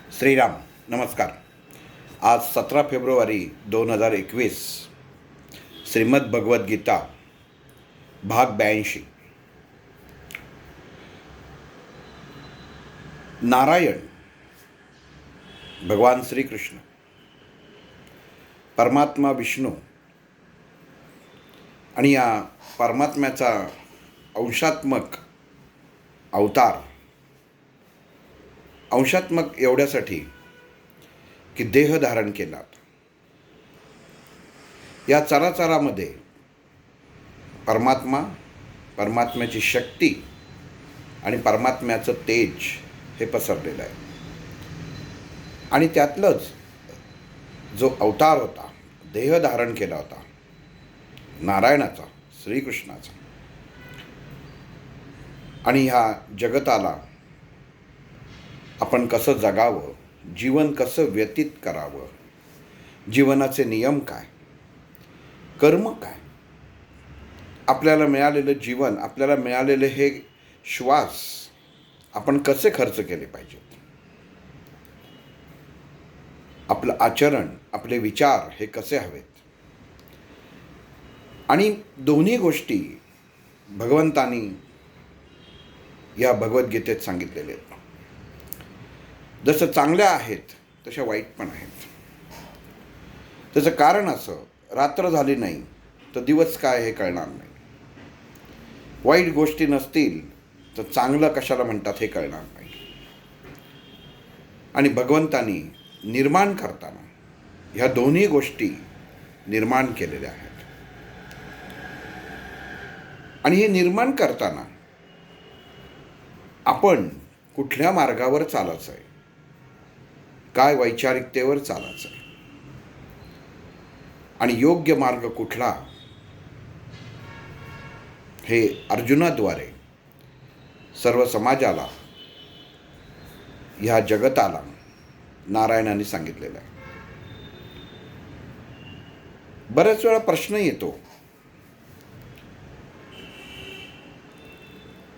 श्रीराम नमस्कार. आज 17 फेब्रुवारी 2021. श्रीमद भगवद्गीता भाग 82. नारायण भगवान श्रीकृष्ण, परमात्मा विष्णू आणि या परमात्म्याचा अंशात्मक अवतार. अंशात्मक एवढ्यासाठी की देह धारण केला. या चराचरामध्ये परमात्मा, परमात्म्याची शक्ती आणि परमात्म्याचं तेज हे पसरलेलं आहे. आणि त्यातलंच जो अवतार होता, देह धारण केला होता, नारायणाचा, श्रीकृष्णाचा, आणि ह्या जगताला आपण कसं जगावं, जीवन कसं व्यतीत करावं, जीवनाचे नियम काय, कर्म काय, आपल्याला मिळालेलं जीवन, आपल्याला मिळालेले हे श्वास आपण कसे खर्च केले पाहिजेत, आपलं आचरण, आपले विचार हे कसे हवेत. आणि दोन्ही गोष्टी भगवंतानी या भगवद्गीतेत सांगितलेले आहेत. जसं चांगल्या आहेत तशा वाईट पण आहेत. त्याचं कारण असं, रात्र झाली नाही तर दिवस काय हे कळणार नाही. वाईट गोष्टी नसतील तर चांगलं कशाला म्हणतात हे कळणार नाही. आणि भगवंतानी निर्माण करताना ह्या दोन्ही गोष्टी निर्माण केलेल्या आहेत. आणि हे निर्माण करताना आपण कुठल्या मार्गावर चालायचं आहे, काय वैचारिकतेवर चालायचं आहे, आणि योग्य मार्ग कुठला, हे अर्जुनाद्वारे सर्व समाजाला, ह्या जगताला नारायणाने सांगितलेलं आहे. बऱ्याच वेळा प्रश्न येतो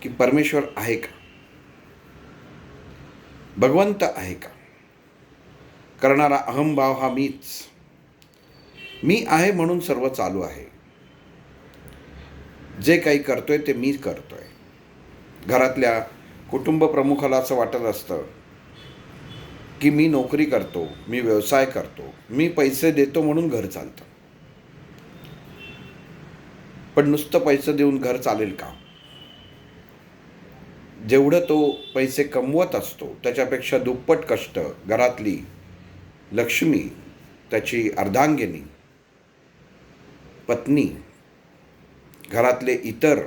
की परमेश्वर आहे का, भगवंत आहे का. करणारा अहंभाव हा मीच, मी आहे म्हणून सर्व चालू आहे. जे काही करतोय ते मी करतोय. घरातल्या कुटुंब प्रमुखाला असं वाटत असतं की मी नोकरी करतो, मी व्यवसाय करतो, मी पैसे देतो म्हणून घर चालतं. पण नुसतं पैसे देऊन घर चालेल का? जेवढं तो पैसे कमवत असतो त्याच्यापेक्षा दुप्पट कष्ट घरातली लक्ष्मी, त्याची अर्धांगिनी, पत्नी, घरातले इतर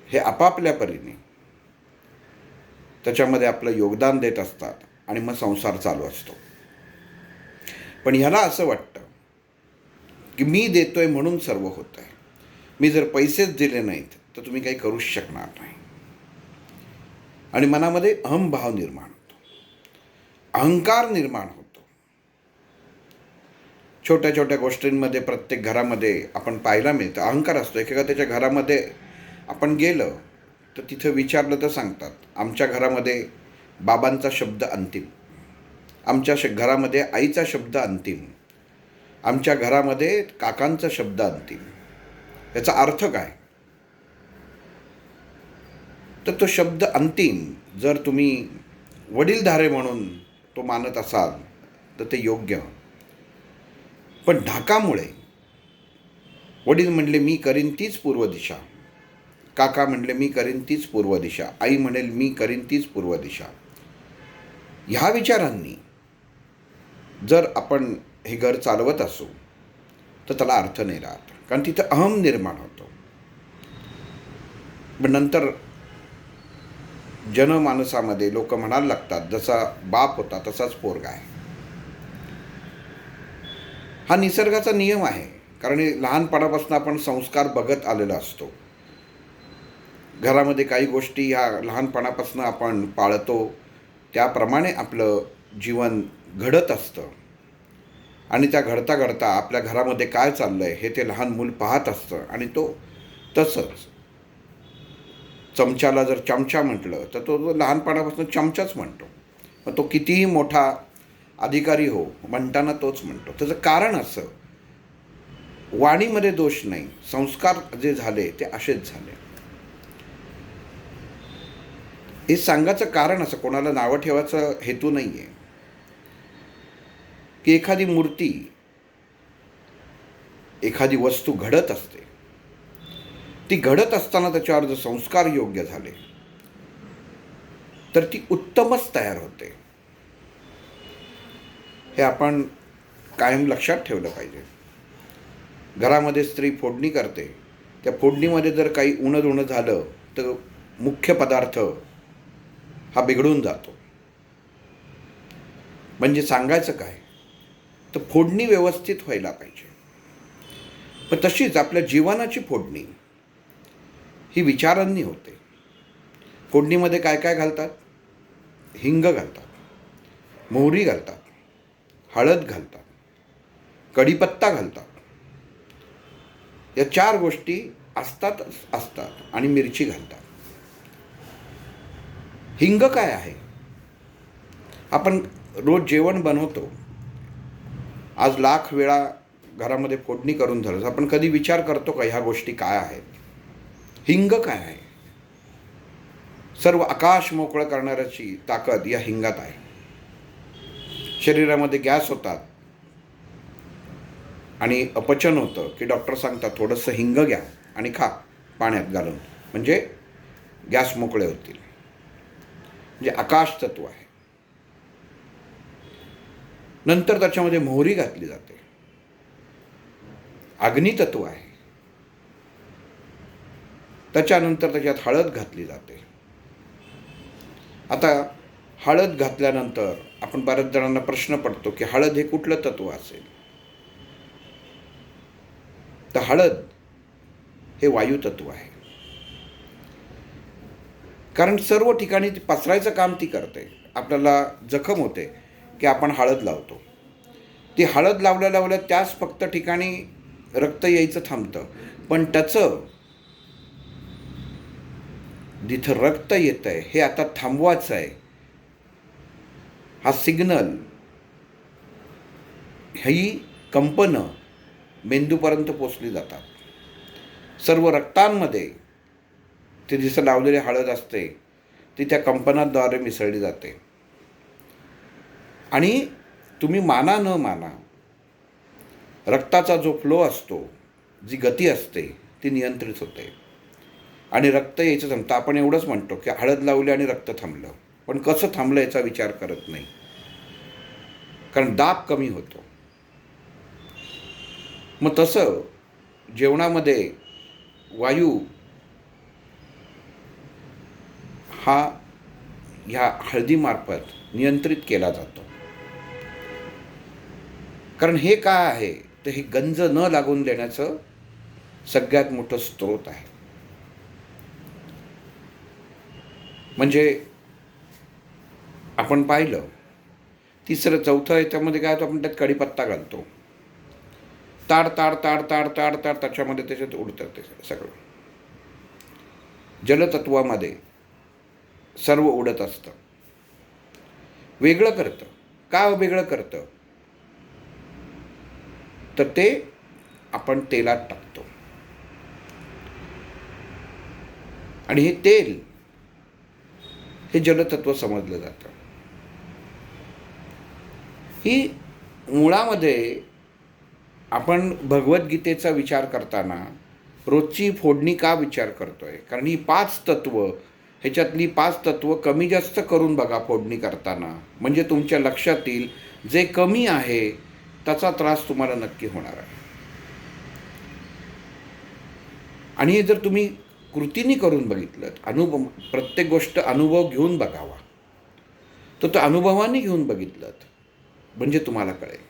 हे आपापल्या परीने त्याच्यामध्ये आपलं योगदान देत असतात आणि मग संसार चालू असतो. पण ह्याला असं वाटतं की मी देतोय म्हणून सर्व होत आहे. मी जर पैसेच दिले नाहीत तर तुम्ही काही करूच शकणार नाही. आणि मनामध्ये अहंभाव निर्माण होतो, अहंकार निर्माण होतो. छोट्या छोट्या गोष्टींमध्ये प्रत्येक घरामध्ये आपण पाहायला मिळतं अहंकार असतो. त्याच्या घरामध्ये आपण गेलं तर तिथं विचारलं तर सांगतात आमच्या घरामध्ये बाबांचा शब्द अंतिम, आमच्या घरामध्ये आईचा शब्द अंतिम, आमच्या घरामध्ये काकांचा शब्द अंतिम. याचा अर्थ काय? तर तो शब्द अंतिम जर तुम्ही वडीलधारे म्हणून तो मानत असाल तर ते योग्य. पण ढाकामुळे वडील म्हणले मी करीन तीच पूर्व दिशा, काका म्हणले मी करीन तीच पूर्व दिशा, आई म्हणेल मी करीन तीच पूर्व दिशा, ह्या विचारांनी जर आपण हे घर चालवत असू तर त्याला अर्थ नाही राहत. कारण तिथं अहम निर्माण होतो. पण नंतर जनमानसामध्ये लोक म्हणायला लागतात जसा बाप होता तसाच पोरगा आहे. हा निसर्गाचा नियम आहे. कारण लहानपणापासून आपण संस्कार बघत आलेला असतो. घरामध्ये काही गोष्टी ह्या लहानपणापासून आपण पाळतो, त्याप्रमाणे आपलं जीवन घडत असतं. आणि त्या घडता घडता आपल्या घरामध्ये काय चाललं आहे हे ते लहान मूल पाहत असतं. आणि तो तसंच चमच्याला जर चमचा म्हटलं तर तो लहानपणापासून चमचाच म्हणतो. मग तो कितीही मोठा अधिकारी हो, म्हणताना तोच म्हणतो. त्याचं कारण असं, वाणीमध्ये दोष नाही, संस्कार जे झाले ते असेच झाले. हे सांगायचं कारण असं, कोणाला नावं ठेवायचं हेतू नाही आहे, की एखादी मूर्ती, एखादी वस्तू घडत असते. ती घडत असताना त्याच्यावर जर संस्कार योग्य झाले तर ती उत्तमच तयार होते. हे आपण कायम लक्षात ठेवलं पाहिजे. घरामध्ये स्त्री फोडणी करते, त्या फोडणीमध्ये जर काही उणं झालं तर मुख्य पदार्थ हा बिघडून जातो. म्हणजे सांगायचं काय, तर फोडणी व्यवस्थित व्हायला पाहिजे. पण तशीच आपल्या जीवनाची फोडणी ही विचारांनी होते. फोडणीमध्ये काय काय घालतात? हिंग घालतात, मोहरी घालतात, हळद घालतात, कढीपत्ता घालतात. या 4 गोष्टी असतात आणि मिरची घालतात. हिंग काय आहे? आपण रोज जेवण बनवतो, आज लाख वेळा घरामध्ये फोडणी करून झालं, आपण कधी विचार करतो का ह्या गोष्टी काय आहेत? हिंग काय आहे? सर्व आकाश मोकळं करणाऱ्याची ताकद या हिंगात आहे. शरीरामध्ये गॅस होतात आणि अपचन होतं की डॉक्टर सांगतात थोडंसं हिंग घ्या आणि खा पाण्यात घालून, म्हणजे गॅस मोकळे होतील. म्हणजे आकाश तत्व आहे. नंतर त्याच्यामध्ये मोहरी घातली जाते, अग्नितत्व आहे. त्याच्यानंतर त्याच्यात हळद घातली जाते. आता हळद घातल्यानंतर आपण बऱ्याच जणांना प्रश्न पडतो की हळद हे कुठलं तत्व असेल? तर हळद हे वायू तत्व आहे. कारण सर्व ठिकाणी ती पसरायचं काम ती करते. आपल्याला जखम होते की आपण हळद लावतो. ती हळद लावल्या त्याच फक्त ठिकाणी रक्त यायचं थांबतं, पण त्याचं जिथं रक्त येत आहे हे आता थांबवायचं आहे, हा सिग्नल, ही कंपनं मेंदूपर्यंत पोचली जातात. सर्व रक्तांमध्ये ते जिथं लावलेली हळद असते ती त्या कंपनाद्वारे मिसळली जाते. आणि तुम्ही माना न माना, रक्ताचा जो फ्लो असतो, जी गती असते ती नियंत्रित होते आणि रक्त यायचं थांबतं. आपण एवढंच म्हणतो की हळद लावली आणि रक्त थांबलं, पण कसं थांबलं याचा विचार करत नाही, कारण दाब कमी होतो. मग तसं जेवणामध्ये वायू हा ह्या हळदीमार्फत नियंत्रित केला जातो. कारण हे काय आहे, तर हे गंज न लागून देण्याचं सगळ्यात मोठं स्रोत आहे. म्हणजे आपण पाहिलं, तिसरं चौथं याच्यामध्ये काय होतं, आपण त्यात कढीपत्ता घालतो, ताड ताड ताड ताड ताड ताड त्याच्यामध्ये त्याच्यात उडतं ते सगळं. जलतत्वामध्ये सर्व उडत असतं. वेगळं करतं. का वेगळं करतं? तर ते आपण तेलात टाकतो आणि हे तेल हे जलतत्व समजलं जातं. ही मुळामध्ये आपण भगवद्गीतेचा विचार करताना रोजची फोडणी का विचार करतोय? कारण ही 5 तत्व, ह्याच्यातली 5 तत्व कमी जास्त करून बघा फोडणी करताना, म्हणजे तुमच्या लक्षात येईल जे कमी आहे त्याचा त्रास तुम्हाला नक्की होणार आहे. आणि हे जर तुम्ही कृतीने करून बघितलं, अनुभव, प्रत्येक गोष्ट अनुभव घेऊन बघावा, तर तो अनुभवाने घेऊन बघितलं म्हणजे तुम्हाला कळेल.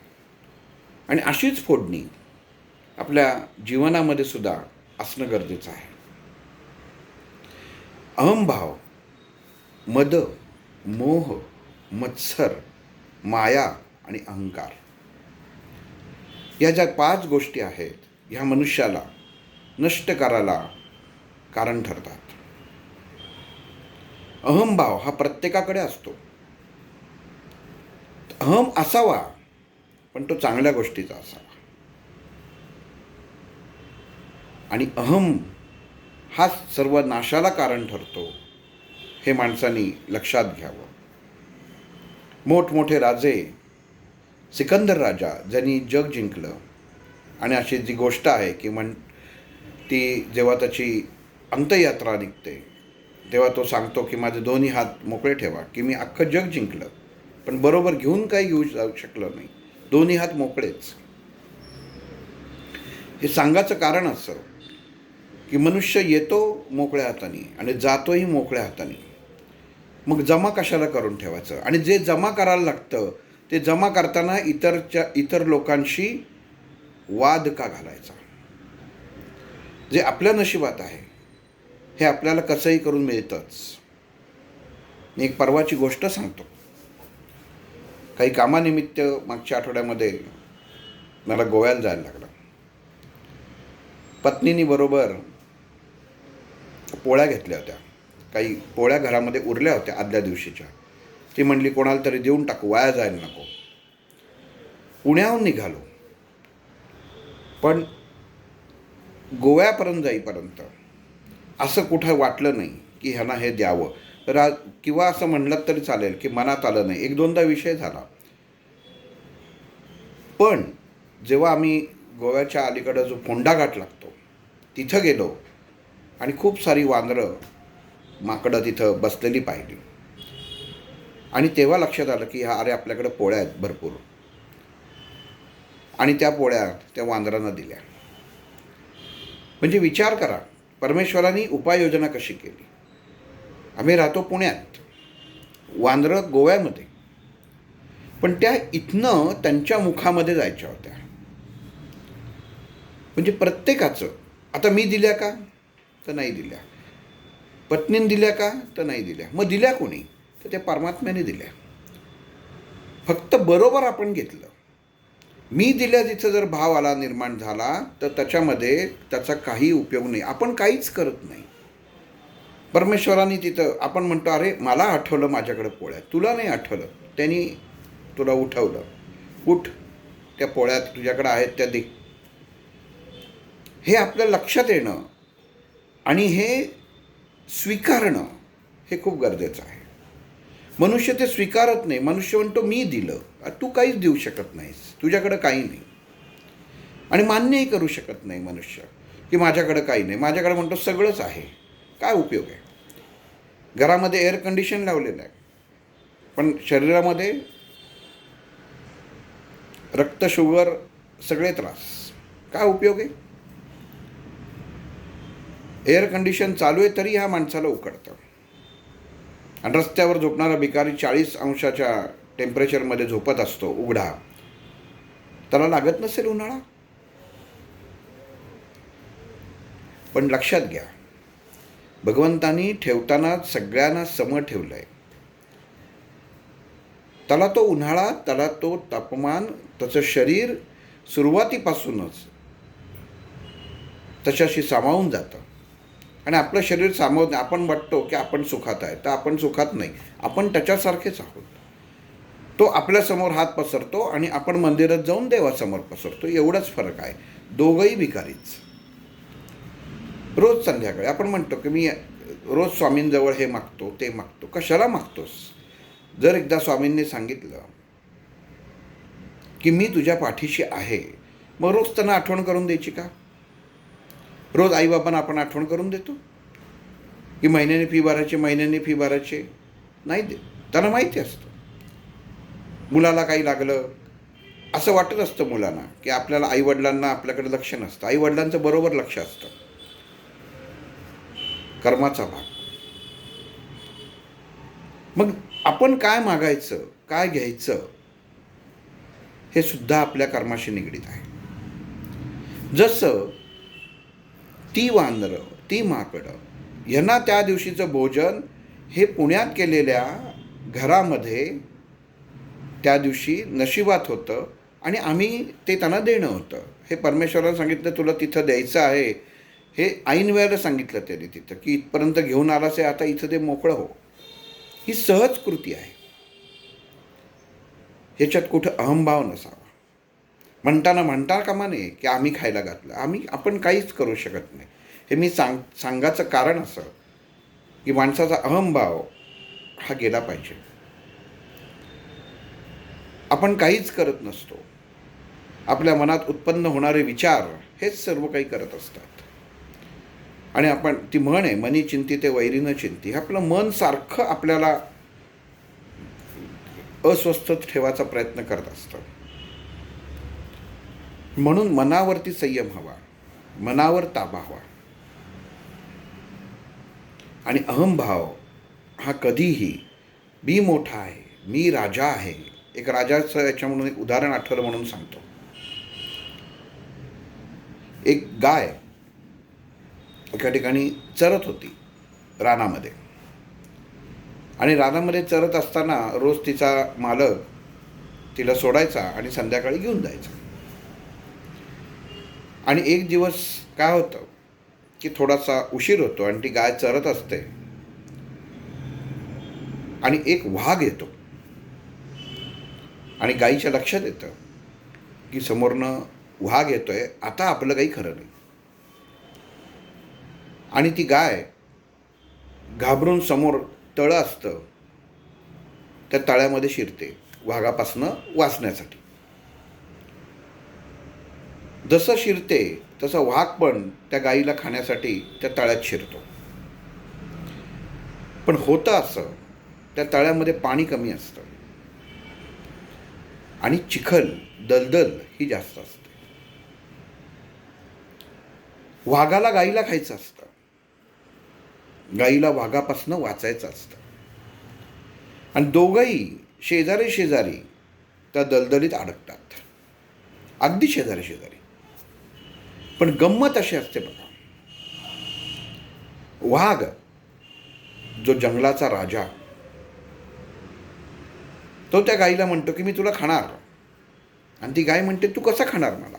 आणि अशीच फोडणी आपल्या जीवनामध्ये सुद्धा असणं गरजेचं आहे. अहंभाव, मद, मोह, मत्सर, माया आणि अहंकार, या ज्या 5 गोष्टी आहेत, ह्या मनुष्याला नष्ट करायला कारण ठरतात. अहंभाव हा प्रत्येकाकडे असतो. अहम असावा, पण तो चांगल्या गोष्टीचा असावा. आणि अहम हा सर्व नाशाला कारण ठरतो, हे माणसांनी लक्षात घ्यावं. मोठमोठे राजे, सिकंदर राजा ज्यांनी जग जिंकलं, आणि अशी जी गोष्ट आहे की ती जेव्हा त्याची अंत्ययात्रा निघते तेव्हा तो सांगतो की माझे दोन्ही हात मोकळे ठेवा, की मी अख्खं जग जिंकलं पण बरोबर घेऊन काही घेऊ जाऊ शकलं नाही, दोन्ही हात मोकळेच. हे सांगायचं कारण असं की मनुष्य येतो मोकळ्या हाताने आणि जातोही मोकळ्या हाताने. मग जमा कशाला करून ठेवायचं? आणि जे जमा करायला लागतं ते जमा करताना इतर लोकांशी वाद का घालायचा? जे आपल्या नशिबात आहे हे आपल्याला कसंही करून मिळतंच. मी एक परवाची गोष्ट सांगतो. काही कामानिमित्त मागच्या आठवड्यामध्ये मला गोव्याला जायला लागलं. पत्नीनी बरोबर पोळ्या घेतल्या होत्या. काही पोळ्या घरामध्ये उरल्या होत्या आदल्या दिवशीच्या. ती म्हणली कोणाला तरी देऊन टाकू, वाया जायला नको. पुण्याहून निघालो, पण गोव्यापर्यंत जाईपर्यंत असं कुठं वाटलं नाही की ह्यांना हे द्यावं, किंवा असं म्हणलं तरी चालेल की मनात आलं नाही. एक दोनदा विषय झाला. पण जेव्हा आम्ही गोव्याच्या अलीकडं जो फोंडा घाट लागतो तिथं गेलो आणि खूप सारी वानरं, माकडं तिथं बसलेली पाहिली, आणि तेव्हा लक्षात आलं की अरे आपल्याकडं पोळ्या आहेत भरपूर. आणि त्या पोळ्या त्या वानरांना दिल्या. म्हणजे विचार करा, परमेश्वरांनी उपाययोजना कशी केली. आम्ही राहतो पुण्यात, वानरं गोव्यामध्ये, पण त्या इथनं त्यांच्या मुखामध्ये जायच्या होत्या. म्हणजे प्रत्येकाचं, आता मी दिल्या का तर नाही दिल्या, पत्नीने दिल्या का तर नाही दिल्या, मग दिल्या कोणी तर त्या परमात्म्याने दिल्या. फक्त बरोबर आपण घेतलं. मी दिल्या तिथं जर भाव आला, निर्माण झाला, तर त्याच्यामध्ये त्याचा काही उपयोग नाही. आपण काहीच करत नाही. परमेश्वराने तिथं आपण म्हणतो अरे मला आठवलं माझ्याकडे पोळ्या, तुला नाही आठवलं, त्यांनी तुला उठवलं, उठ त्या पोळ्या तुझ्याकडे आहेत त्या दे. हे आपल्या लक्षात येणं आणि हे स्वीकारणं हे खूप गरजेचं आहे. मनुष्य ते स्वीकारत नाही. मनुष्य म्हणतो मी दिलं, तू काहीच देऊ शकत नाहीस, तुझ्याकडं काही नाही. आणि मान्यही करू शकत नाही मनुष्य की माझ्याकडं काही नाही. माझ्याकडे म्हणतो सगळंच आहे. काय उपयोग आहे? घरामध्ये एअर कंडिशन लावलेलं आहे, पण शरीरामध्ये रक्त, शुगर, सगळे त्रास. काय उपयोग आहे? एअर कंडिशन चालू आहे तरी ह्या माणसाला उकडतं. आणि रस्त्यावर झोपणारा भिकारी 40 अंशाच्या टेम्परेचरमध्ये झोपत असतो उघडा, त्याला लागत नसेल उन्हाळा? पण लक्षात घ्या, भगवंतानी ठेवताना सगळ्यांना सम ठेवलं आहे. त्याला तो उन्हाळा, त्याला तो तापमान, त्याचं शरीर सुरुवातीपासूनच त्याच्याशी सामावून जातं. आणि आपलं शरीर सामावून, आपण वाटतो की आपण सुखात आहे, तर आपण सुखात नाही, आपण त्याच्यासारखेच आहोत. तो आपल्यासमोर हात पसरतो आणि आपण मंदिरात जाऊन देवासमोर पसरतो, एवढाच फरक आहे. दोघंही भिकारीच. रोज संध्याकाळी आपण म्हणतो की मी रोज स्वामींजवळ हे मागतो ते मागतो. कशाला मागतोस? जर एकदा स्वामींनी सांगितलं की मी तुझ्या पाठीशी आहे, मग रोज त्यांना आठवण करून द्यायची का? रोज आईबाबांना आपण आठवण करून देतो की महिन्याने फी भरायची नाही दे. त्यांना माहिती असतं मुलाला काही लागलं, असं वाटत असतं मुलांना की आपल्याला आईवडिलांना आपल्याकडे लक्ष नसतं. आईवडिलांचं बरोबर लक्ष असतं. कर्माचा भाग. मग आपण काय मागायचं, काय घ्यायचं, हे सुद्धा आपल्या कर्माशी निगडीत आहे. जसं ती वानरं, ती माकडं यांना त्या दिवशीचं भोजन हे पुण्यात केलेल्या घरामध्ये त्या दिवशी नशिबात होतं आणि आम्ही ते त्यांना देणं होतं. हे परमेश्वरानं सांगितलं तुला तिथं द्यायचं आहे. हे ऐन वेळेला सांगितलं त्यांनी तिथं की इथपर्यंत घेऊन आलास आहे, आता इथं ते मोकळं हो. ही सहज कृती आहे. ह्याच्यात कुठं अहंभाव नसावा. म्हणता कामा नये की आम्ही खायला घातलं, आपण काहीच करू शकत नाही. हे मी सांगायचं कारण असं की माणसाचा अहंभाव हा गेला पाहिजे. आपण काहीच करत नसतो. आपल्या मनात उत्पन्न होणारे विचार हेच सर्व काही करत असतात. आणि आपण ती म्हण आहे, मनी चिंती ते वैरीनं चिंती. आपलं मन सारखं आपल्याला अस्वस्थ ठेवायचा प्रयत्न करत असतं. म्हणून मनावरती संयम हवा, मनावर ताबा हवा. आणि अहंभाव हा कधीही मी मोठा आहे, मी राजा आहे. एक राजाचं याच्या म्हणून एक उदाहरण आठवलं म्हणून सांगतो. एक गाय एका ठिकाणी चरत होती रानामध्ये. आणि रानामध्ये चरत असताना रोज तिचा मालक तिला सोडायचा आणि संध्याकाळी घेऊन जायचा. आणि एक दिवस काय होतं की थोडासा उशीर होतो आणि ती गाय चरत असते आणि एक वाघ येतो. आणि गायीच्या लक्षात येतं की समोरनं वाघ येतोय, आता आपलं काही खरं नाही. आणि ती गाय घाबरून समोर तळं असतं त्या तळ्यामध्ये शिरते वाघापासनं वाचण्यासाठी. जसं शिरते तसं वाघ पण त्या गायीला खाण्यासाठी त्या तळ्यात शिरतो. पण होतं असं, त्या तळ्यामध्ये पाणी कमी असतं आणि चिखल दलदल ही जास्त असते. वाघाला गायीला खायचं असतं, गायीला वाघापासनं वाचायचं असतं. आणि दोघंही शेजारी शेजारी त्या दलदलीत अडकतात, अगदी शेजारी शेजारी. पण गंमत अशी असते बघा, वाघ जो जंगलाचा राजा, तो त्या गायीला म्हणतो की मी तुला खाणार. आणि ती गाय म्हणते तू कसं खाणार मला,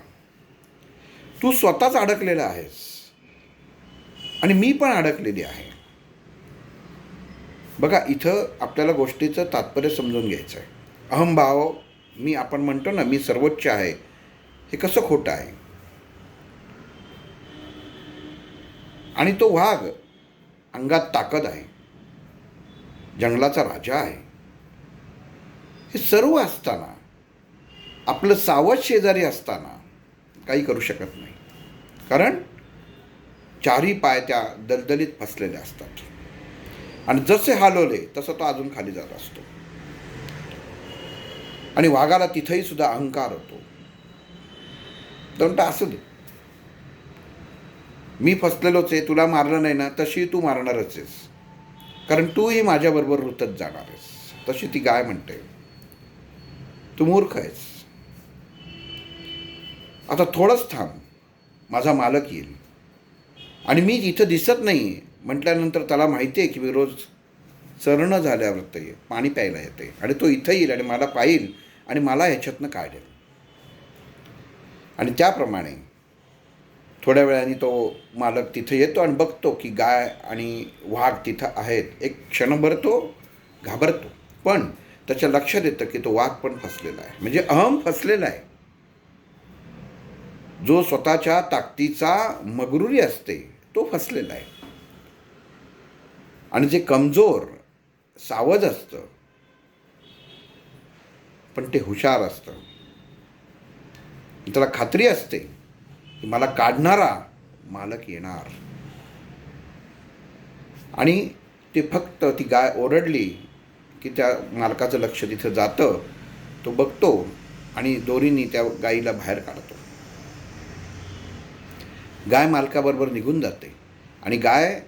तू स्वतःच अडकलेला आहेस आणि मी पण अडकलेली आहे. बघा, इथं आपल्याला गोष्टीचं तात्पर्य समजून घ्यायचं आहे. अहंभाव, आपण म्हणतो ना मी सर्वोच्च आहे, हे कसं खोटं आहे. आणि तो वाघ अंगात ताकद आहे, जंगलाचा राजा आहे. हे सर्व असताना, आपलं सावध शेजारी असताना काही करू शकत नाही. कारण चारही पाय त्या दलदलीत फसलेले असतात. आणि जसे हलवले तसं तो अजून खाली जात असतो. आणि वाघाला तिथंही सुद्धा अहंकार होतो. तर असू दे, मी फसलेलोच आहे, तुला मारलं नाही ना तशी तू मारणारच आहेस, कारण तूही माझ्याबरोबर रुतत जाणार आहेस. तशी ती गाय म्हणते तू मूर्ख आहेस, आता थोडंच थांब, माझा मालक येईल. आणि मी इथं दिसत नाही म्हटल्यानंतर त्याला माहिती आहे की मी रोज चरणं झाल्यावर ते पाणी प्यायला येते आणि तो इथं येईल आणि मला पाहिल आणि मला ह्याच्यातनं काढेल. आणि त्याप्रमाणे थोड्या वेळाने तो मालक तिथं येतो आणि बघतो की गाय आणि वाघ तिथं आहेत. एक क्षणभर तो घाबरतो, पण त्याच्या लक्षात येतं की तो वाघ पण फसलेला आहे, म्हणजे अहम फसलेला आहे. जो स्वतःच्या ताकदीचा मगरुरी असते तो फसलेला आहे. आणि जे कमजोर सावध असतं पण ते हुशार असतं, त्याला खात्री असते की मला काढणारा मालक येणार. आणि ते फक्त ती गाय ओरडली की त्या मालकाचं लक्ष तिथं जातं, तो बघतो आणि दोरीने त्या गायीला बाहेर काढतो. गाय मालकाबरोबर निघून जाते. आणि गाय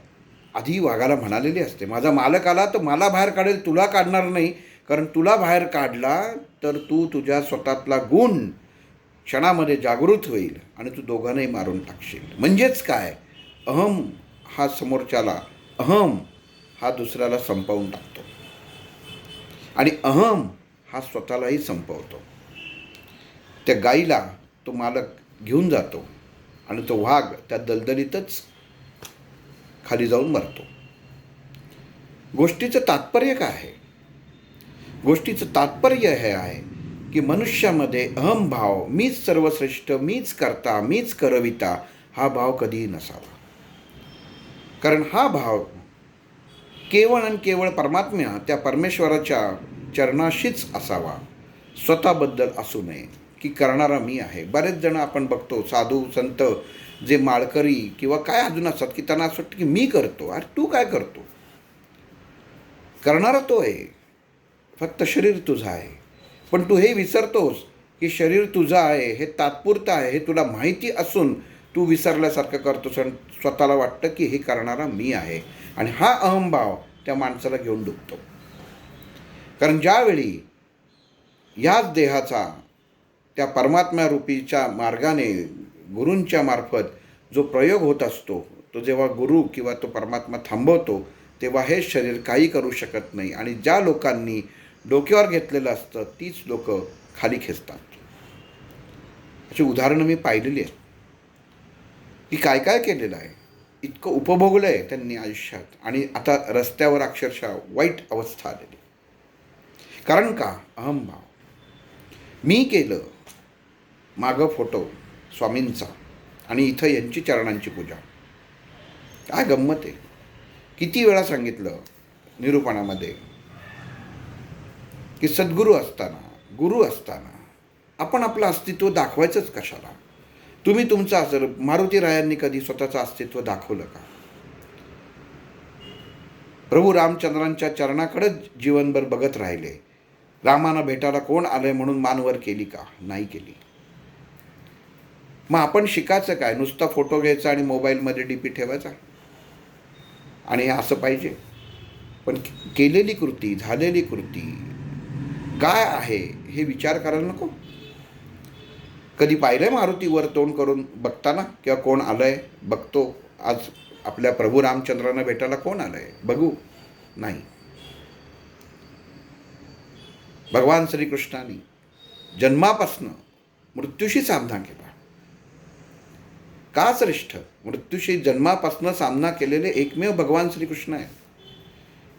आधी वाघाला म्हणालेली असते माझा मालक आला तर मला बाहेर काढेल, तुला काढणार नाही, कारण तुला बाहेर काढला तर तू तुझ्या स्वतःतला गुण क्षणामध्ये जागृत होईल आणि तू दोघांनाही मारून टाकशील. म्हणजेच काय, अहम हा समोरच्याला, अहम हा दुसऱ्याला संपवून टाकतो आणि अहम हा स्वतःलाही संपवतो. त्या गाईला तो मालक घेऊन जातो आणि तो वाघ त्या दलदलीतच खाली जाऊन मरतो. गोष्टीचं तात्पर्य काय आहे? गोष्टीचं तात्पर्य हे आहे की मनुष्यामध्ये अहंभाव, मीच सर्वश्रेष्ठ, मीच करता, मीच करविता, हा भाव कधीही नसावा. कारण हा भाव केवळ आणि केवळ परमात्म्या त्या परमेश्वराच्या चरणाशीच असावा, स्वतःबद्दल असू नये की करणारा मी आहे. बरेच जण आपण बघतो साधू संत जे माळकरी किंवा काय अजून असतात की त्यांना असं वाटतं की मी करतो. अरे तू काय करतो? करणारा तो आहे, फक्त शरीर तुझं आहे. पण तू हे विसरतोस की शरीर तुझं आहे, हे तात्पुरतं आहे, हे तुला माहिती असून तू विसरल्यासारखं करतोस आणि स्वतःला वाटतं की हे करणारा मी आहे. आणि हा अहंभाव त्या माणसाला घेऊन डुबतो. कारण ज्यावेळी ह्याच देहाचा त्या परमात्म्या रूपीच्या मार्गाने गुरूंच्या मार्फत जो प्रयोग होत असतो, तो जेव्हा गुरु किंवा तो परमात्मा थांबवतो, तेव्हा हे शरीर काही करू शकत नाही. आणि ज्या लोकांनी डोक्यावर घेतलेलं असतं तीच लोकं खाली खेचतात. अशी उदाहरणं मी पाहिलेली आहेत की काय काय केलेलं आहे, इतकं उपभोगलं आहे त्यांनी आयुष्यात, आणि आता रस्त्यावर अक्षरशः वाईट अवस्था आलेली. कारण का? अहंभाव. मी केलं, मागं फोटो स्वामींचा आणि इथं यांची चरणांची पूजा. काय गंमत आहे. किती वेळा सांगितलं निरूपणामध्ये की सद्गुरू असताना, गुरु असताना आपण आपलं अस्तित्व दाखवायचंच कशाला? तुम्ही तुमचं मारुती रायांनी कधी स्वतःचं अस्तित्व दाखवलं का? प्रभू रामचंद्रांच्या चरणाकडेच जीवनभर बघत राहिले. रामानं भेटायला कोण आलंय म्हणून मानवर केली का? नाही केली. मग आपण शिकायचं काय? नुसता फोटो घ्यायचा आणि मोबाईलमध्ये डीपी ठेवायचा आणि हे असं पाहिजे? पण केलेली कृती, झालेली कृती काय आहे हे विचार करायला नको? कधी पाहिलंय मारुतीवर तोंड करून बघताना? किंवा कोण आलंय बघतो? आज आपल्या प्रभू रामचंद्रांना भेटायला कोण आलंय बघू? नाही. भगवान श्रीकृष्णाने जन्मापासनं मृत्यूशी सामना केला. का श्रेष्ठ? मृत्यूशी जन्मापासनं सामना केलेले एकमेव भगवान श्रीकृष्ण आहे.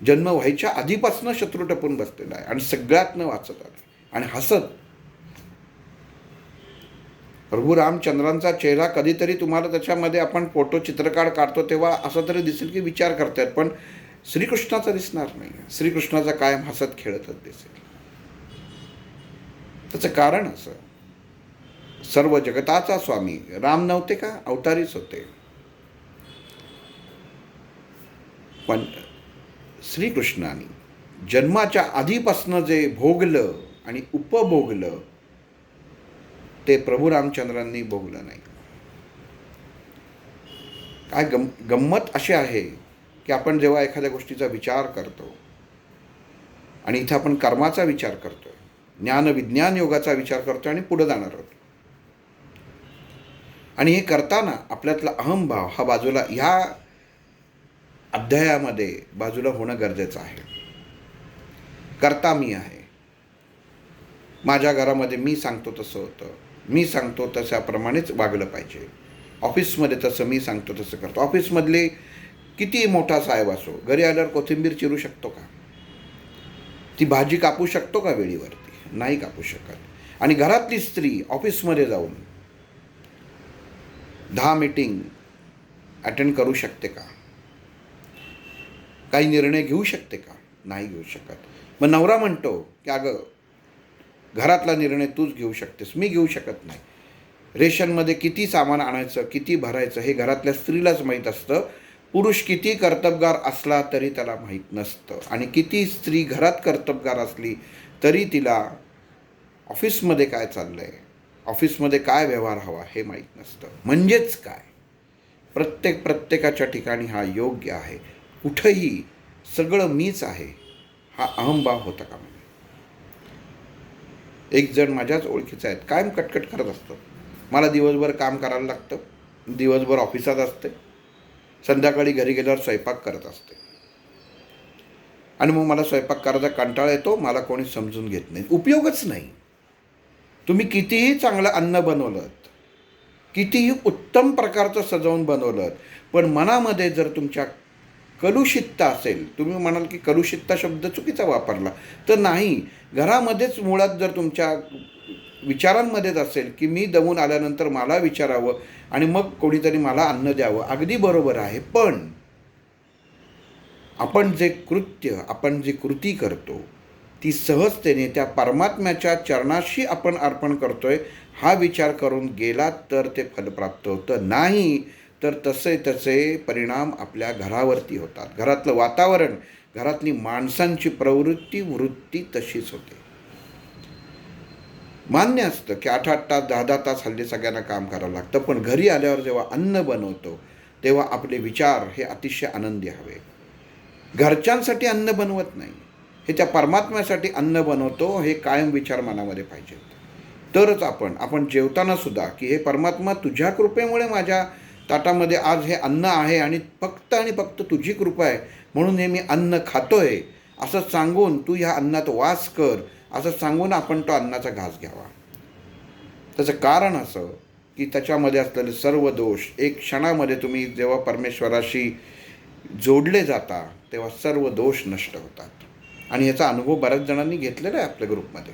जन्म व्हायच्या आधीपासनं शत्रू टपून बसलेला आहे आणि सगळ्यातनं वाचत आले आणि हसत. प्रभू रामचंद्रांचा चेहरा कधीतरी तुम्हाला त्याच्यामध्ये आपण फोटो चित्रकार काढतो तेव्हा असं तरी दिसेल की विचार करतायत, पण श्रीकृष्णाचा दिसणार नाही. श्रीकृष्णाचा कायम हसत खेळतच दिसेल. त्याचं कारण असं, सर्व जगताचा स्वामी राम नव्हते का? अवतारीच होते. पण श्रीकृष्णाने जन्माच्या आधीपासनं जे भोगलं आणि उपभोगलं ते प्रभू रामचंद्रांनी भोगलं नाही. काय गंमत अशी आहे की आपण जेव्हा एखाद्या गोष्टीचा विचार करतो आणि इथं आपण कर्माचा विचार करतोय, ज्ञान विज्ञान योगाचा विचार करतोय आणि पुढे जाणार आहोत. आणि हे करताना आपल्यातला अहंभाव हा बाजूला, ह्या अध्यायामध्ये बाजूला होणं गरजेचं आहे. करता मी आहे. माझ्या घरामध्ये मी सांगतो तसं होतं, मी सांगतो तशाप्रमाणेच वागलं पाहिजे. ऑफिसमध्ये तसं मी सांगतो तसं करतो. ऑफिसमधले किती मोठा साहेब असो, घरी आल्यावर कोथिंबीर चिरू शकतो का? ती भाजी कापू शकतो का वेळीवरती? नाही कापू शकत. आणि घरातली स्त्री ऑफिसमध्ये जाऊन 10 मीटिंग अटेंड करू शकते का? काही निर्णय घेऊ शकते का? नाही घेऊ शकत. मग नवरा म्हणतो की अगं घरातला निर्णय तूच घेऊ शकतेस, मी घेऊ शकत नाही. रेशनमध्ये किती सामान आणायचं, किती भरायचं हे घरातल्या स्त्रीलाच माहीत असतं. पुरुष किती कर्तबगार असला तरी त्याला माहीत नसतं. आणि किती स्त्री घरात कर्तबगार असली तरी तिला ऑफिसमध्ये काय चाललं आहे, ऑफिसमध्ये काय व्यवहार हवा हे माहीत नसतं. म्हणजेच काय, प्रत्येकाच्या ठिकाणी हा योग्य आहे. कुठंही सगळं मीच आहे हा अहंभाव होता का? एक जण माझ्याच ओळखीचा आहेत, कायम कटकट करत असतो. मला दिवसभर काम करायला लागतं, दिवसभर ऑफिसात असते, संध्याकाळी घरी गेल्यावर स्वयंपाक करत असते. आणि मग मला स्वयंपाक करायचा कंटाळा येतो, मला कोणी समजून घेत नाही. उपयोगच नाही. तुम्ही कितीही चांगलं अन्न बनवलं, कितीही उत्तम प्रकारचं सजवून बनवलं, पण मनामध्ये जर तुमच्या कलुषितता असेल, तुम्ही म्हणाल की कलुषितता शब्द चुकीचा वापरला, तर नाही. घरामध्येच मुळात जर तुमच्या विचारांमध्येच असेल की मी दमून आल्यानंतर मला विचारावं आणि मग कोणीतरी मला अन्न द्यावं, अगदी बरोबर आहे. पण आपण जी कृती करतो ती सहजतेने त्या परमात्म्याच्या चरणाशी आपण अर्पण करतोय हा विचार करून गेलात तर ते फलप्राप्त होतं. नाही तर तसे परिणाम आपल्या घरावरती होतात. घरातलं वातावरण, घरातली माणसांची वृत्ती तशीच होते. मान्य असतं की 8-8 तास 10-10 तास हल्ली सगळ्यांना काम करावं लागतं, पण घरी आल्यावर जेव्हा अन्न बनवतो तेव्हा आपले विचार हे अतिशय आनंदी हवे. घरच्यांसाठी अन्न बनवत नाही, हे त्या परमात्म्यासाठी अन्न बनवतो, हे कायम विचार मनामध्ये पाहिजेत. तरच आपण जेवताना सुद्धा की हे परमात्मा तुझ्या कृपेमुळे माझ्या ताटामध्ये आज हे अन्न आहे आणि फक्त तुझी कृपा आहे म्हणून हे मी अन्न खातोय असं सांगून, तू ह्या अन्नात वास कर असं सांगून आपण तो अन्नाचा घास घ्यावा. त्याचं कारण असं की त्याच्यामध्ये असलेले सर्व दोष एक क्षणामध्ये तुम्ही जेव्हा परमेश्वराशी जोडले जाता तेव्हा सर्व दोष नष्ट होतात. आणि याचा अनुभव बऱ्याच जणांनी घेतलेला आहे आपल्या ग्रुपमध्ये.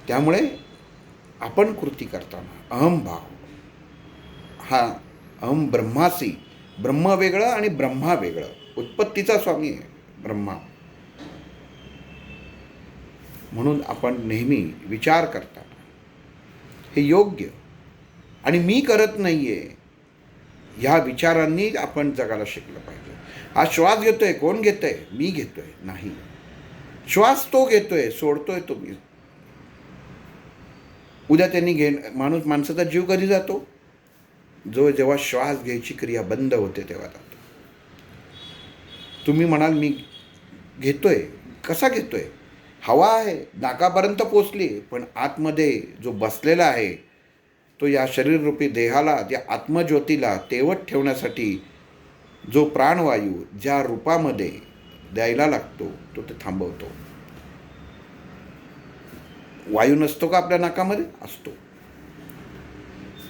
त्यामुळे आपण कृती करताना अहमभाव हा अहम ब्रह्मासी, ब्रह्म वेगळं आणि ब्रह्मा वेगळं, उत्पत्तीचा स्वामी आहे ब्रह्मा. म्हणून आपण नेहमी विचार करताना हे योग्य आणि मी करत नाहीये ह्या विचारांनी आपण जगायला शिकलं पाहिजे. हा श्वास घेतोय, कोण घेतोय? मी घेतोय नाही. श्वास तो घेतोय, सोडतोय तो मी. उद्या त्यांनी माणसाचा जीव कधी जातो? जेव्हा श्वास घ्यायची क्रिया बंद होते तेव्हा जातो. तुम्ही म्हणाल मी घेतोय, कसा घेतोय? हवा आहे, नाकापर्यंत पोचली, पण आतमध्ये जो बसलेला आहे तो या शरीररूपी देहाला, त्या आत्मज्योतीला तेवत ठेवण्यासाठी जो प्राणवायू ज्या रूपामध्ये द्यायला लागतो तो ते थांबवतो. वायू नसतो का आपल्या नाकामध्ये? असतो.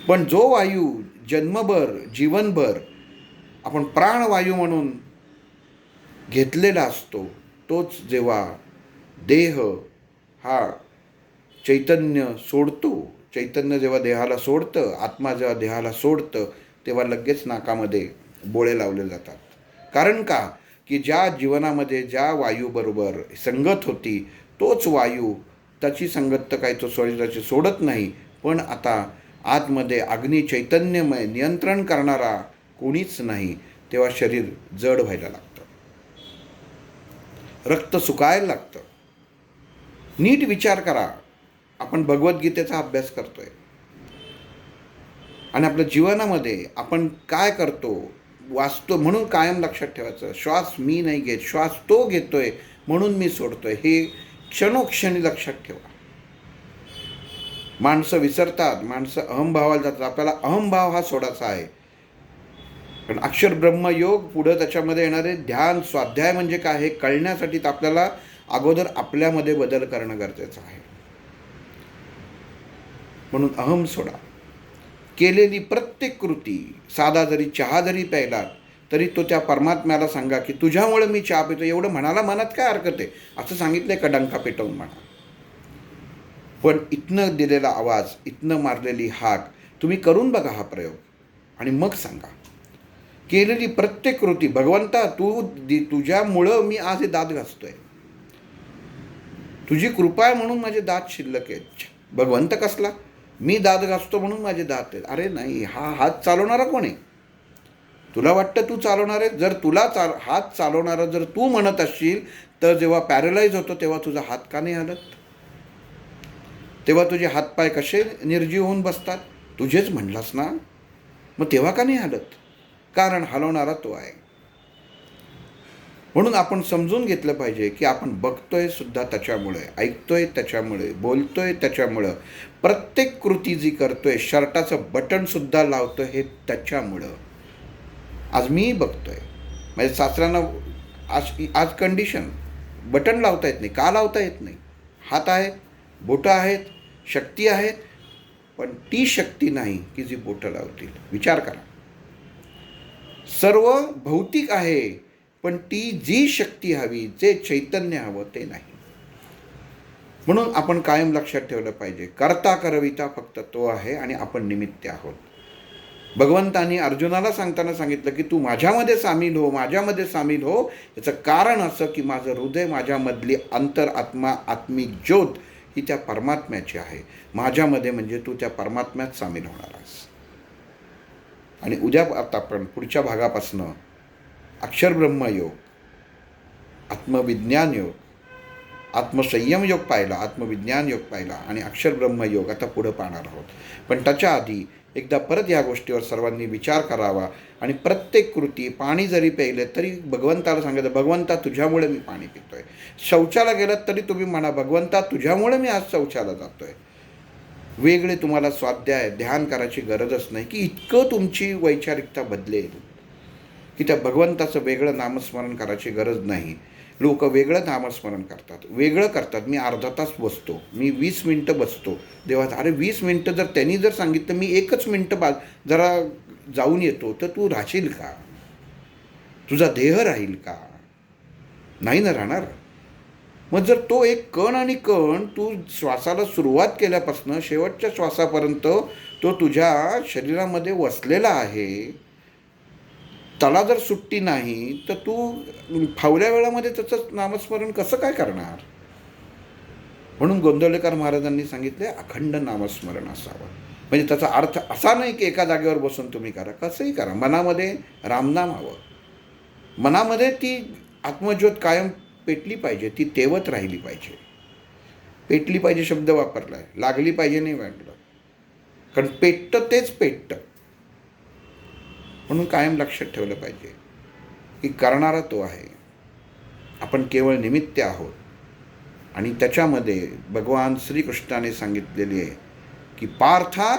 पण जो वायू जन्मभर जीवनभर आपण प्राणवायू म्हणून घेतलेला असतो, तोच जेव्हा देह हा चैतन्य सोडतो, चैतन्य जेव्हा देहाला सोडतं, आत्मा जेव्हा देहाला सोडतं, तेव्हा लगेच नाकामध्ये बोळे लावले जातात. कारण का? की ज्या जीवनामध्ये ज्या वायूबरोबर संगत होती तोच वायू, त्याची संगत तर काही तो शरीराची सोडत नाही, पण आता आतमध्ये अग्नी चैतन्यमय नियंत्रण करणारा कोणीच नाही, तेव्हा शरीर जड व्हायला लागतं, रक्त सुकायला लागतं. नीट विचार करा. आपण भगवद्गीतेचा अभ्यास करतोय आणि आपल्या जीवनामध्ये आपण काय करतो, वाचतो म्हणून कायम लक्षात ठेवायचं. श्वास मी नाही घेत, श्वास तो घेतोय म्हणून मी सोडतोय, हे क्षणोक्षणी लक्षात ठेवा. माणसं विसरतात, माणसं अहमभावाला जातात. आपल्याला अहमभाव हा सोडायचा आहे. पण अक्षर ब्रह्मयोग पुढं त्याच्यामध्ये येणारे ध्यान स्वाध्याय म्हणजे काय हे कळण्यासाठी आपल्याला अगोदर आपल्यामध्ये बदल करणं गरजेचं आहे. म्हणून अहम सोडा. केलेली प्रत्येक कृती, साधा जरी चहा जरी प्यायलात तरी तो त्या परमात्म्याला सांगा की तुझ्यामुळे मी चहा पितो. एवढं म्हणायला मनात काय हरकत आहे? असं सांगितलंय का डंका पेटवून म्हणा. पण इथनं दिलेला आवाज, इथनं मारलेली हाक तुम्ही करून बघा हा प्रयोग आणि मग सांगा. केलेली प्रत्येक कृती, भगवंता तुझ्यामुळं मी आज हे दात घासतोय, तुझी कृपा आहे म्हणून माझे दात शिल्लक आहेत. भगवंत कसला? मी दात घासतो म्हणून माझे दात आहेत. अरे नाही, हा हात चालवणारा कोण आहे? तुला वाटतं तू चालवणार आहे? जर तुला हात चालवणारा जर तू म्हणत असशील तर जेव्हा पॅरलाइज होतो तेव्हा तुझा हात का नाही हलत? तेव्हा तुझे हातपाय कसे निर्जीव होऊन बसतात? तुझेच म्हणलास ना, मग तेव्हा का नाही हलत? कारण हलवणारा तो आहे. म्हणून आपण समजून घेतलं पाहिजे की आपण बघतोय सुद्धा त्याच्यामुळे, ऐकतोय त्याच्यामुळे, बोलतोय त्याच्यामुळं, प्रत्येक कृती जी करतोय, शर्टाचं बटनसुद्धा लावतोय हे त्याच्यामुळं. आज मी बघतोय, माझ्या सासऱ्यांना आज कंडिशन, बटन लावता येत नाही. का लावता येत नाही? हात आहेत, बोटं आहेत, शक्ती आहेत, पण ती शक्ती नाही की जी बोटं लावतील. विचार करा. सर्व भौतिक आहे, पण ती जी शक्ती हवी, जे चैतन्य हवं ते नाही. म्हणून आपण कायम लक्षात ठेवलं पाहिजे, करता करविता फक्त तो आहे आणि आपण निमित्त आहोत. भगवंतांनी अर्जुनाला सांगताना सांगितलं की तू माझ्यामध्ये सामील हो, माझ्यामध्ये सामील हो. याचं कारण असं की माझं हृदय, माझ्यामधली अंतरात्मा, आत्मिक ज्योत ही त्या परमात्म्याची आहे. माझ्यामध्ये म्हणजे तू त्या परमात्म्यात सामील होणार आहेस. आणि उद्या आता आपण पुढच्या भागापासनं अक्षर ब्रह्मयोग, आत्मविज्ञान योग, आत्मसंयम योग पाहिला, आत्मविज्ञान योग पाहिला आणि अक्षर ब्रह्मयोग आता पुढं पाहणार आहोत. पण त्याच्या आधी एकदा परत या गोष्टीवर सर्वांनी विचार करावा आणि प्रत्येक कृती, पाणी जरी प्यायलं तरी भगवंताला सांगायचं, भगवंता तुझ्यामुळे मी पाणी पितोय. शौचाला गेलात तरी तुम्ही म्हणा, भगवंता तुझ्यामुळे मी आज शौचाला जातोय. वेगळे तुम्हाला स्वाध्याय, ध्यान करायची गरजच नाही की इतकं तुमची वैचारिकता बदलेल की त्या भगवंताचं वेगळं नामस्मरण करायची गरज नाही. लोक वेगळं नामस्मरण करतात, वेगळं करतात. मी अर्धा तास बसतो, मी 20 मिनटं बसतो देवात. अरे 20 मिनटं जर त्यांनी जर सांगितलं मी 1 मिनटं जरा जाऊन येतो, तर तू राहशील का? तुझा देह राहील का? नाही ना राहणार. मग जर तो एक कण आणि कण तू श्वासाला सुरुवात केल्यापासून शेवटच्या श्वासापर्यंत तो तुझ्या शरीरामध्ये वसलेला आहे, त्याला जर सुट्टी नाही, तर तू फावल्या वेळामध्ये त्याचं नामस्मरण कसं काय करणार? म्हणून गोंदवलेकर महाराजांनी सांगितले अखंड नामस्मरण असावं. म्हणजे त्याचा अर्थ असा नाही की एका जागेवर बसून तुम्ही करा, कसंही करा. मनामध्ये रामनाम हवं, मनामध्ये ती आत्मज्योत कायम पेटली पाहिजे, ती तेवत राहिली पाहिजे. पेटली पाहिजे शब्द वापरला आहे, लागली पाहिजे नाही वाटलं, कारण पेटतं तेच पेटतं. म्हणून कायम लक्षात ठेवलं पाहिजे की करणारा तो आहे, आपण केवळ निमित्त आहोत. आणि त्याच्यामध्ये भगवान श्रीकृष्णाने सांगितलेली आहे की पार्था,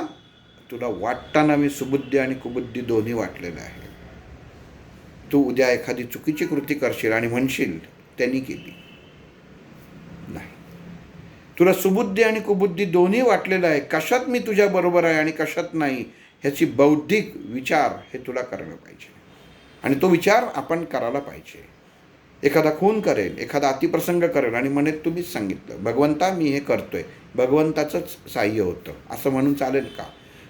तुला वाटताना मी सुबुद्धी आणि कुबुद्धी दोन्ही वाटलेलं आहे. तू उद्या एखादी चुकीची कृती करशील आणि म्हणशील त्यांनी केली नाही. तुला सुबुद्धी आणि कुबुद्धी दोन्ही वाटलेलं आहे. कशात मी तुझ्या बरोबर आहे आणि कशात नाही ह्याची बौद्धिक विचार हे तुला करायला पाहिजे. आणि तो विचार आपण करायला पाहिजे. एखादा खून करेल, एखादा अतिप्रसंग करेल आणि म्हणेल तुम्हीच सांगितलं भगवंता मी हे करतोय, भगवंताचंच साह्य होतं, असं म्हणून चालेल का?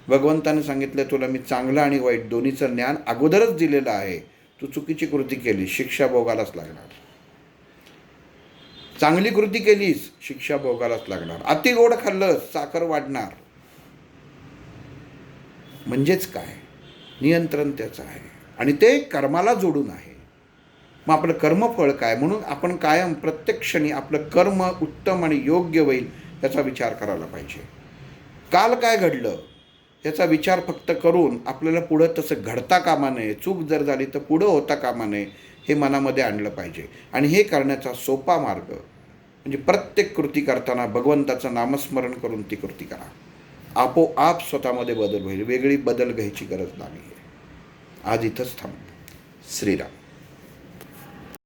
भगवंताने सांगितलं तुला मी चांगलं आणि वाईट दोन्हीचं ज्ञान अगोदरच दिलेलं आहे. तू चुकीची कृती केली, शिक्षा भोगायलाच लागणार. चांगली कृती केलीस, शिक्षा भोगायलाच लागणार. अति गोड खाल्लं, साखर वाढणार. म्हणजेच काय? नियंत्रण त्याचं आहे आणि ते कर्माला जोडून आहे. मग आपलं कर्मफळ काय? म्हणून आपण कायम प्रत्येक क्षणी आपलं कर्म उत्तम आणि योग्य होईल याचा विचार करायला पाहिजे. काल काय घडलं याचा विचार फक्त करून आपल्याला पुढं तसं घडता कामा नये. चूक जर झाली तर पुढं होता कामा नये, हे मनामध्ये आणलं पाहिजे. आणि हे करण्याचा सोपा मार्ग म्हणजे प्रत्येक कृती करताना भगवंताचं नामस्मरण करून ती कृती करा. आपोआप स्वतःमध्ये बदल होईल. वेगळी बदल घ्यायची गरज नाही आहे. आज इथंच थांबतो. श्रीराम.